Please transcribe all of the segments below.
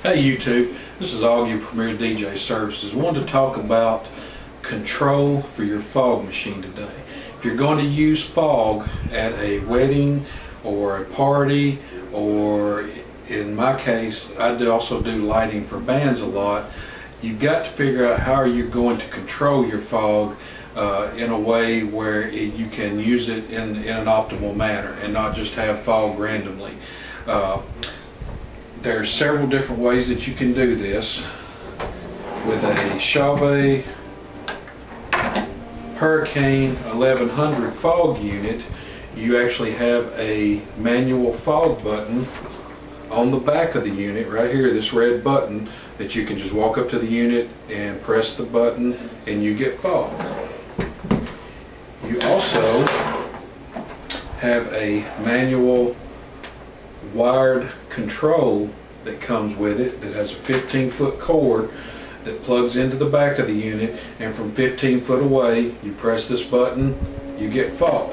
Hey YouTube, this is Augie Premier DJ Services. I wanted to talk about control for your fog machine today. If you're going to use fog at a wedding or a party, or in my case I also do lighting for bands a lot, you've got to figure out how are you going to control your fog in a way where you can use it in an optimal manner and not just have fog randomly. There's several different ways that you can do this. With a Chauvet Hurricane 1100 fog unit, you actually have a manual fog button on the back of the unit right here, this red button, that you can just walk up to the unit and press the button and you get fog. You also have a manual wired control that comes with it that has a 15-foot cord that plugs into the back of the unit, and from 15 foot away you press this button, you get fog.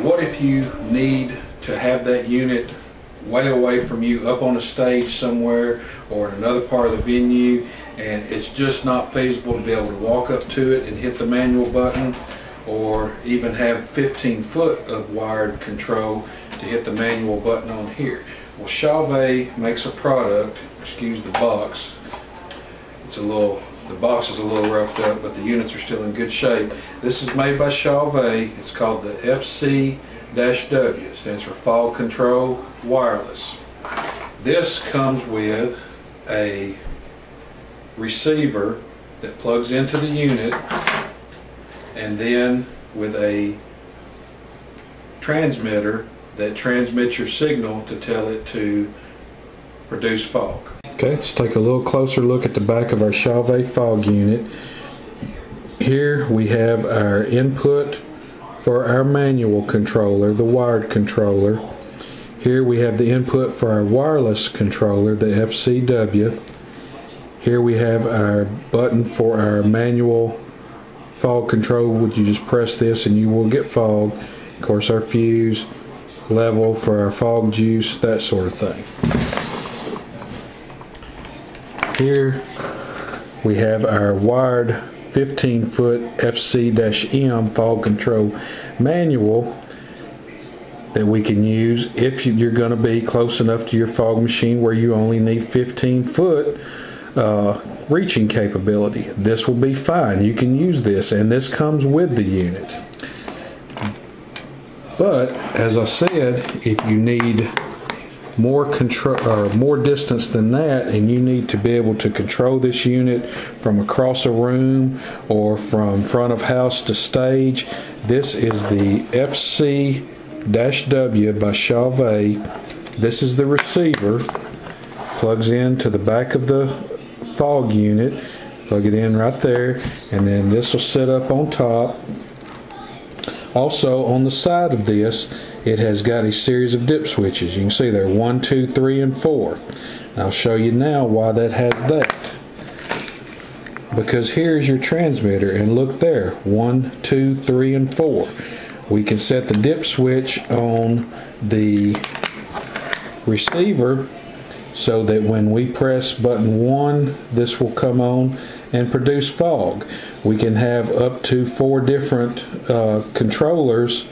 What if you need to have that unit way away from you, up on a stage somewhere or in another part of the venue, and it's just not feasible to be able to walk up to it and hit the manual button, or even have 15 foot of wired control to hit the manual button on here? Well, Chauvet makes a product, excuse the box, the box is a little roughed up, but the units are still in good shape. This is made by Chauvet. It's called the FC-W. It stands for Fog Control Wireless. This comes with a receiver that plugs into the unit, and then with a transmitter that transmits your signal to tell it to produce fog. Okay, let's take a little closer look at the back of our Chauvet fog unit. Here we have our input for our manual controller, the wired controller. Here we have the input for our wireless controller, the FC-W. Here we have our button for our manual fog control, which you just press this and you will get fog. Of course, our fuse level for our fog juice, that sort of thing. Here we have our wired 15-foot FC-M fog control manual that we can use if you're going to be close enough to your fog machine where you only need 15-foot reaching capability. This will be fine. You can use this, and this comes with the unit. But as I said, if you need more control or more distance than that, and you need to be able to control this unit from across a room or from front of house to stage, this is the FC-W by Chauvet. This is the receiver, plugs into the back of the fog unit, plug it in right there, and then this will sit up on top. Also on the side of this, it has got a series of dip switches. You can see there 1, 2, 3, and 4. I'll show you now why that has that. Because here's your transmitter, and look there, 1, 2, 3, and 4. We can set the dip switch on the receiver so that when we press button 1, this will come on and produce fog. We can have up to 4 different controllers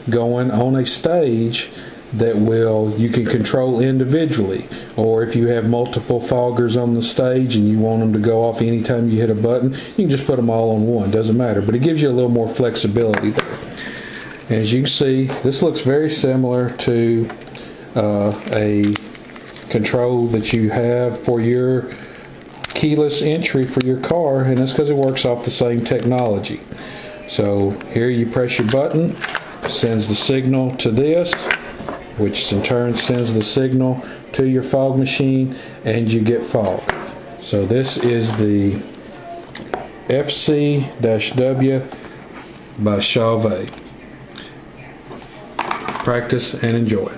going on a stage that you can control individually, or if you have multiple foggers on the stage and you want them to go off anytime you hit a button, you can just put them all on one, doesn't matter, but it gives you a little more flexibility there. And as you can see, this looks very similar to a control that you have for your keyless entry for your car, and that's because it works off the same technology. So here you press your button, sends the signal to this, which in turn sends the signal to your fog machine, and you get fog. So this is the FC-W by Chauvet. Practice and enjoy.